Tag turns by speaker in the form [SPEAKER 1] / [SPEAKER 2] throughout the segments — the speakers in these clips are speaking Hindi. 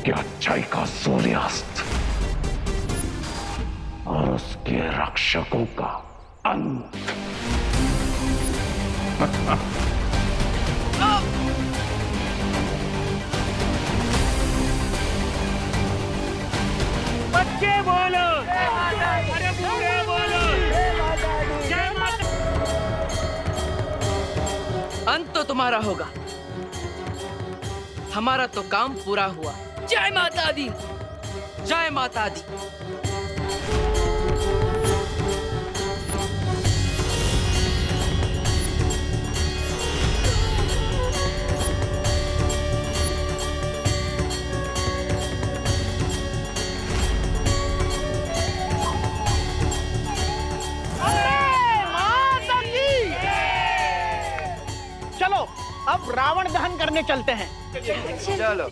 [SPEAKER 1] कि अच्छाई का सूर्यास्त और उसके रक्षकों का अंत।
[SPEAKER 2] बच्चे बोलो, अरे बूढ़े बोलो, जय माता।
[SPEAKER 3] अंत तो तुम्हारा होगा, हमारा तो काम पूरा हुआ। जय माता दी, जय माता दी।
[SPEAKER 2] चलो अब रावण दहन करने चलते हैं।
[SPEAKER 3] चलो।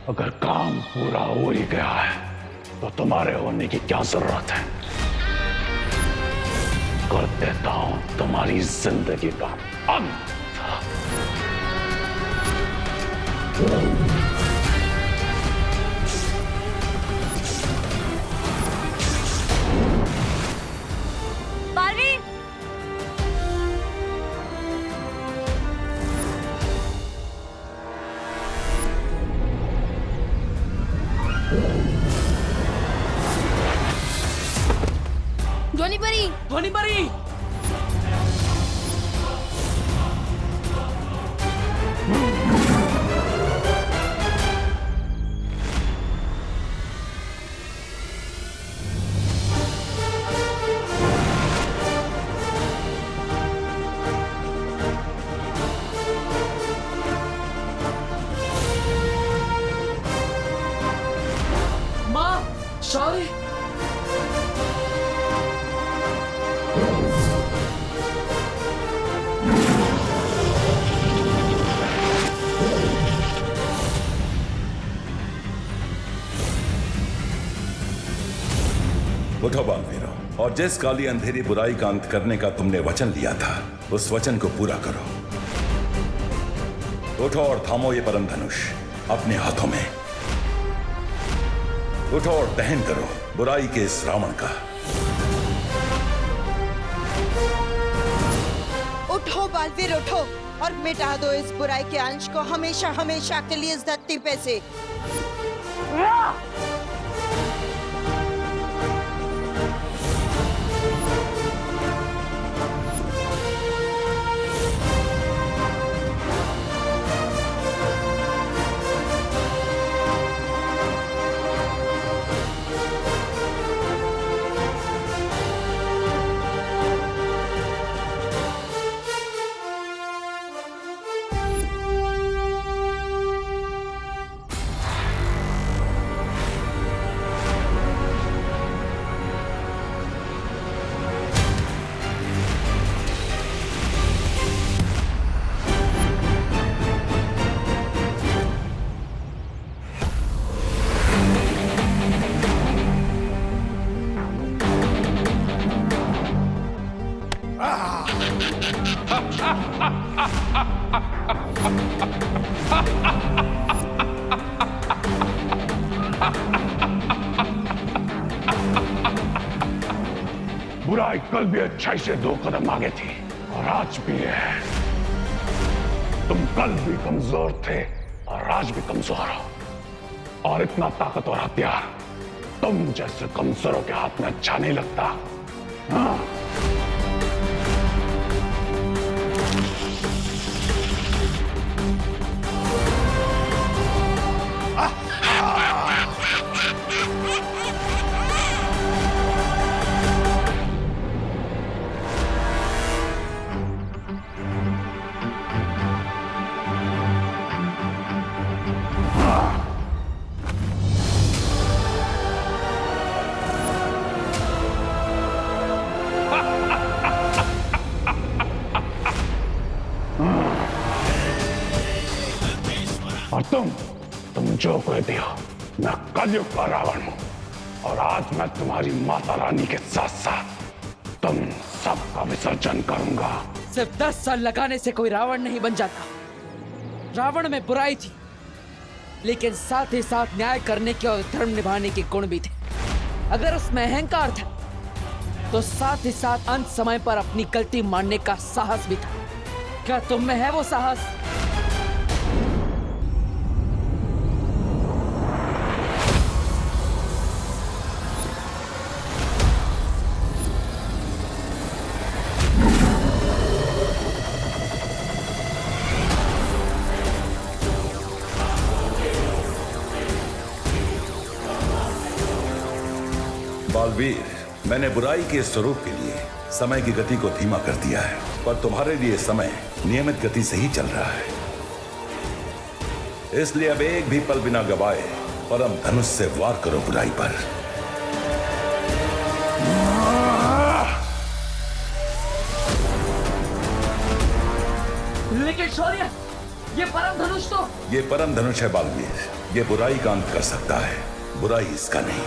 [SPEAKER 1] अगर काम पूरा हो ही गया है तो तुम्हारे होने की क्या जरूरत है। कर देता हूं तुम्हारी जिंदगी का अंत।
[SPEAKER 4] बालवीर, ध्वनि परी,
[SPEAKER 3] ध्वनि परी। माँ, शौर्य।
[SPEAKER 5] उठो बालवीरों, और जिस काली अंधेरी बुराई का अंत करने का तुमने वचन लिया था, उस वचन को पूरा करो। उठो और थामो ये परम धनुष अपने हाथों में। उठो और दहन करो बुराई के इस रावण का।
[SPEAKER 6] उठो बालवीर, उठो और मिटा दो इस बुराई के अंश को हमेशा हमेशा के लिए इस धरती पे से।
[SPEAKER 1] बुराई कल भी अच्छाई से 2 कदम आगे थी और आज भी है। तुम कल भी कमजोर थे और आज भी कमजोर हो, और इतना ताकतवर हथियार तुम जैसे कमजोरों के हाथ में अच्छा नहीं लगता। हाँ? और तुम जो कोई भी हो, मैं कलयुग का रावण हूं। और आज मैं तुम्हारी माता रानी के साथ साथ तुम सबका विसर्जन करूंगा।
[SPEAKER 3] सिर्फ 10 साल लगाने से कोई रावण नहीं बन जाता। रावण में बुराई थी, लेकिन साथ ही साथ न्याय करने के और धर्म निभाने के गुण भी थे। अगर उसमें अहंकार था, तो साथ ही साथ अंत समय पर अपनी गलती मानने का साहस भी था। क्या तुम में है वो साहस?
[SPEAKER 5] बालवीर, मैंने बुराई के स्वरूप के लिए समय की गति को धीमा कर दिया है, पर तुम्हारे लिए समय नियमित गति से ही चल रहा है। इसलिए अब एक भी पल बिना गवाए परम धनुष से वार करो बुराई पर।
[SPEAKER 3] लेकिन शौर्य, ये परम धनुष तो...
[SPEAKER 5] ये परम धनुष है बालवीर, ये बुराई का अंत कर सकता है, बुराई इसका नहीं।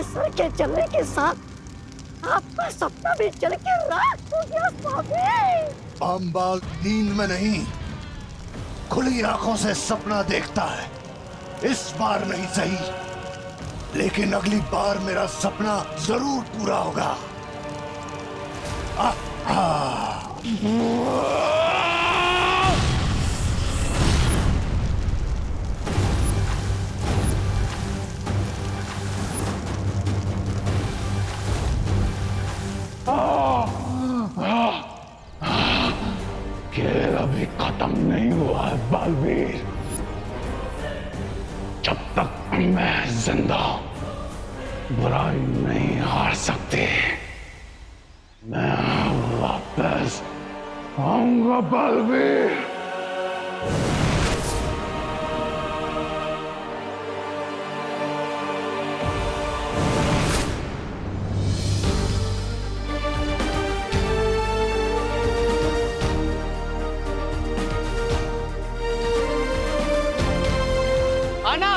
[SPEAKER 7] सर के चलने के साथ आपका सपना भी चल के रात हो गया स्वामी।
[SPEAKER 8] अम्बा नींद में नहीं खुली आंखों से सपना देखता है। इस बार नहीं सही, लेकिन अगली बार मेरा सपना जरूर पूरा होगा।
[SPEAKER 1] खेल अभी खत्म नहीं हुआ है बालवीर। जब तक मैं जिंदा हूं, बुराई नहीं हार सकती। मैं वापस आऊंगा बालवीर।
[SPEAKER 3] आना,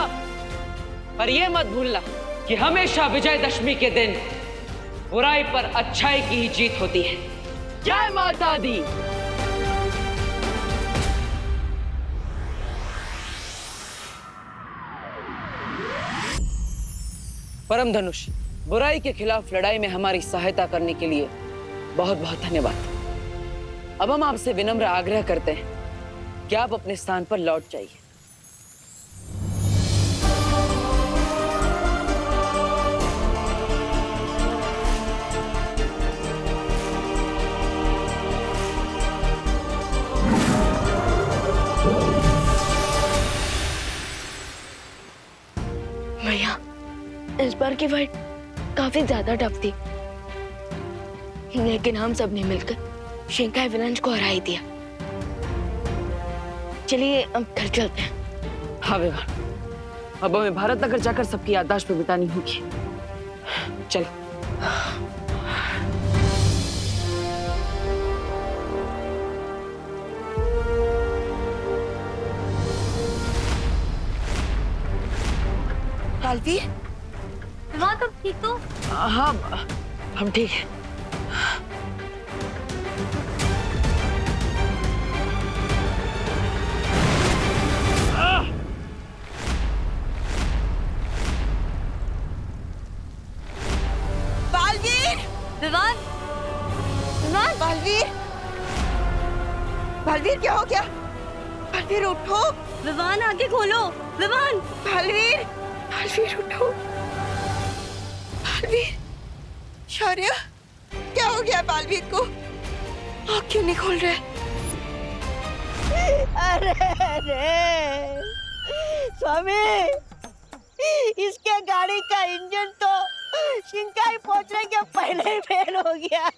[SPEAKER 3] पर यह मत भूलना कि हमेशा विजयदशमी के दिन बुराई पर अच्छाई की ही जीत होती है। जय माता दी। परम धनुष, बुराई के खिलाफ लड़ाई में हमारी सहायता करने के लिए बहुत बहुत धन्यवाद। अब हम आपसे विनम्र आग्रह करते हैं कि आप अपने स्थान पर लौट जाइए।
[SPEAKER 4] भैया, इस बार की फाइट काफी ज्यादा टफ थी, लेकिन हम सब ने मिलकर शिंकाई विनाश को हरा ही दिया। चलिए अब घर चलते हैं।
[SPEAKER 3] हाँ विवान, अब हमें भारत नगर जाकर सबकी याददाश्त पे बितानी होगी। चलो।
[SPEAKER 6] बालवीर,
[SPEAKER 4] विवान तुम ठीक तो?
[SPEAKER 3] हाँ, हम ठीक है।
[SPEAKER 6] बालवीर,
[SPEAKER 4] विवान, विवान,
[SPEAKER 6] बालवीर, बालवीर क्या हो गया? बालवीर उठो।
[SPEAKER 4] विवान आंखें खोलो। विवान,
[SPEAKER 6] बालवीर, बालवीर उठो। बालवीर, शौर्य, क्या हो गया बालवीर को? आँख क्यों नहीं खोल रहे?
[SPEAKER 7] अरे अरे स्वामी, इसके गाड़ी का इंजन तो शिंकाई पहुंचने के पहले ही फेल हो गया।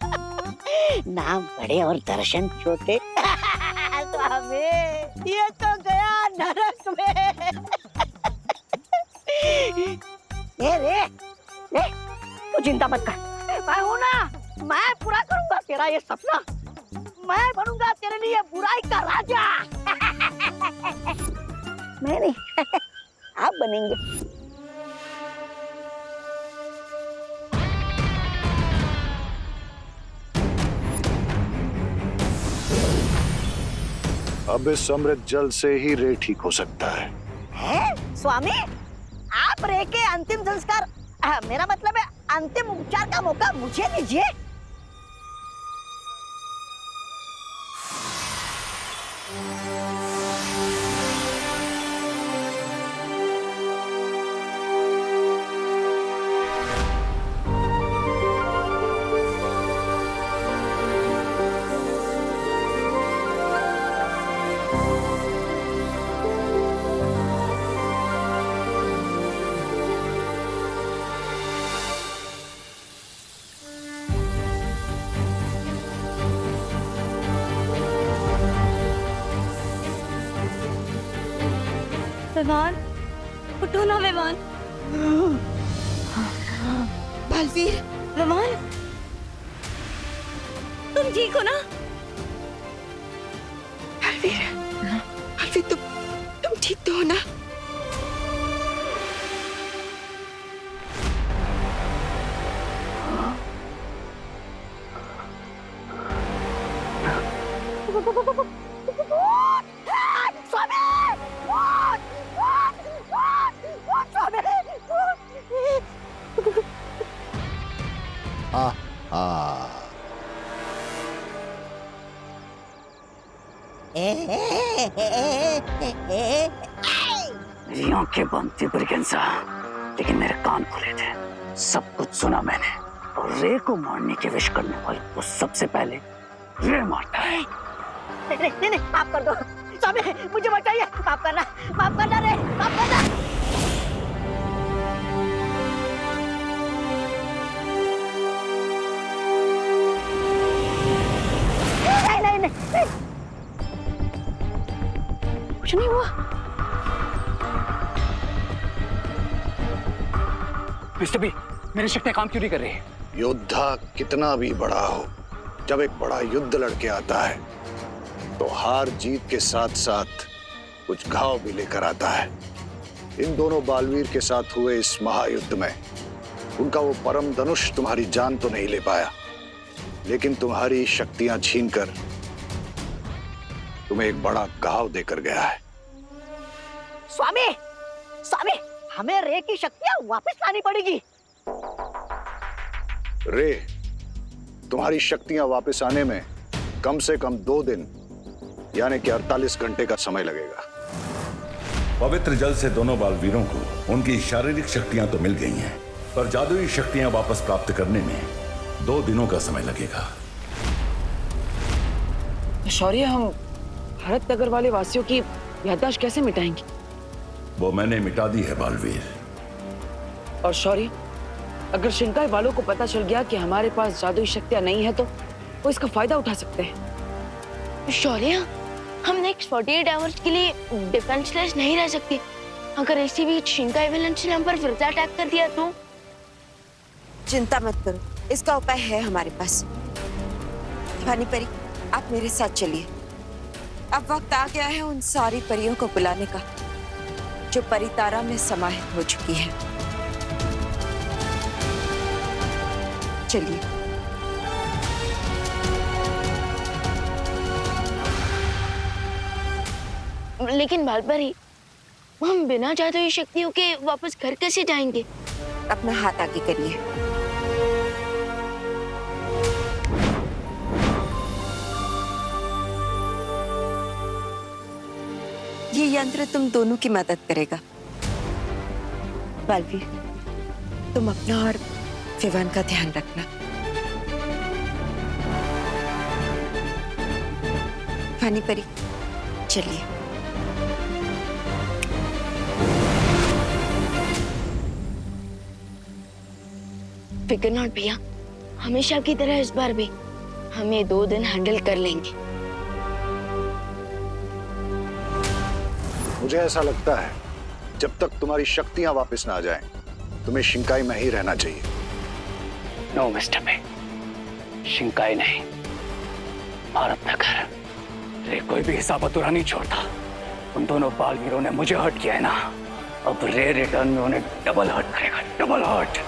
[SPEAKER 7] नाम बड़े और दर्शन छोटे। स्वामी, ये तो गया नरक में। रे, तू चिंता मत कर, मैं हूं ना, मैं पूरा करूंगा तेरा ये सपना। मैं बनूंगा तेरे लिए बुराई का राजा। मैं नहीं, आप बनेंगे।
[SPEAKER 8] अब इस अमृत जल से ही रे ठीक हो सकता है।
[SPEAKER 7] स्वामी, आप रे के अंतिम संस्कार, मेरा मतलब है अंतिम उपचार का मौका मुझे दीजिए।
[SPEAKER 4] विवान, उठो ना विवान।
[SPEAKER 6] बालवीर,
[SPEAKER 4] विवान, तुम ठीक हो ना?
[SPEAKER 6] बालवीर, बालवीर, तुम ठीक तो हो ना?
[SPEAKER 7] स्वामी,
[SPEAKER 1] मेरी आंखें बंद थी ब्रिगेंजा, लेकिन मेरे कान खुले थे। सब कुछ सुना मैंने। और रे को मारने की विश करने वाले को सबसे पहले रे मारता है।
[SPEAKER 7] नहीं, माफ कर दो स्वामी, मुझे बचाइए। माफ करना रे, माफ करना। नहीं, कुछ नहीं हुआ।
[SPEAKER 1] मिस्टर बी, मेरी शक्तियां काम क्यों नहीं कर रही?
[SPEAKER 8] योद्धा कितना भी बड़ा हो, जब एक बड़ा युद्ध लड़के आता है तो हार जीत के साथ साथ कुछ घाव भी लेकर आता है। इन दोनों बालवीर के साथ हुए इस महायुद्ध में उनका वो परम धनुष तुम्हारी जान तो नहीं ले पाया, लेकिन तुम्हारी शक्तियां छीनकर तुम्हें एक बड़ा घाव देकर गया है।
[SPEAKER 7] स्वामी, हमें रे की शक्तियां वापस लानी पड़ेगी।
[SPEAKER 8] रे, तुम्हारी शक्तियां वापस आने में कम से कम 2 दिन यानी कि 48 घंटे का समय लगेगा।
[SPEAKER 5] पवित्र जल से दोनों बालवीरों को उनकी शारीरिक शक्तियां तो मिल गई हैं, पर जादुई शक्तियां वापस प्राप्त करने में 2 दिनों का समय लगेगा।
[SPEAKER 3] शौर्य, हम भारत नगर वाले वासियों की याददाश्त कैसे मिटाएंगे?
[SPEAKER 5] वो मैंने मिटा दी है बालवीर।
[SPEAKER 3] और शौर्य, अगर शिंकाई वालों को पता चल गया कि हमारे पास जादुई शक्तियां नहीं है तो वो इसका फायदा उठा सकते हैं।
[SPEAKER 4] शौर्य, हम नेक्स्ट 48 आवर्स के लिए डिफेंसलेस नहीं रह सकते। अगर इसी बीच शिंकाई विलन्स ने हम पर फिर से अटैक कर दिया तो?
[SPEAKER 6] चिंता मत करो, इसका उपाय है हमारे पास। पानी परी, आप मेरे साथ चलिए। अब वक्त आ गया है उन सारी परियों को बुलाने का जो परितारा में समाहित हो चुकी है। चलिए।
[SPEAKER 4] लेकिन बालपरी, हम बिना जादुई शक्तियों के वापस घर कैसे जाएंगे?
[SPEAKER 6] अपना हाथ आगे करिए। ये यंत्र तुम दोनों की मदद करेगा। बालवीर, तुम अपना और विवान का ध्यान रखना। पानी परी, चलिए।
[SPEAKER 4] फिकर नॉट भैया, हमेशा की तरह इस बार भी हमें 2 दिन हैंडल कर लेंगे।
[SPEAKER 8] मुझे ऐसा लगता है जब तक तुम्हारी शक्तियां वापस ना आ जाएं, तुम्हें शिंकाई में ही रहना चाहिए।
[SPEAKER 1] नो मिस्टर बी, शिंकाई नहीं, भारत नगर। रे कोई भी हिसाब अधूरा नहीं छोड़ता। उन दोनों बालवीरों ने मुझे हर्ट किया है ना, अब रे रिटर्न में उन्हें डबल हर्ट करेगा, डबल हर्ट।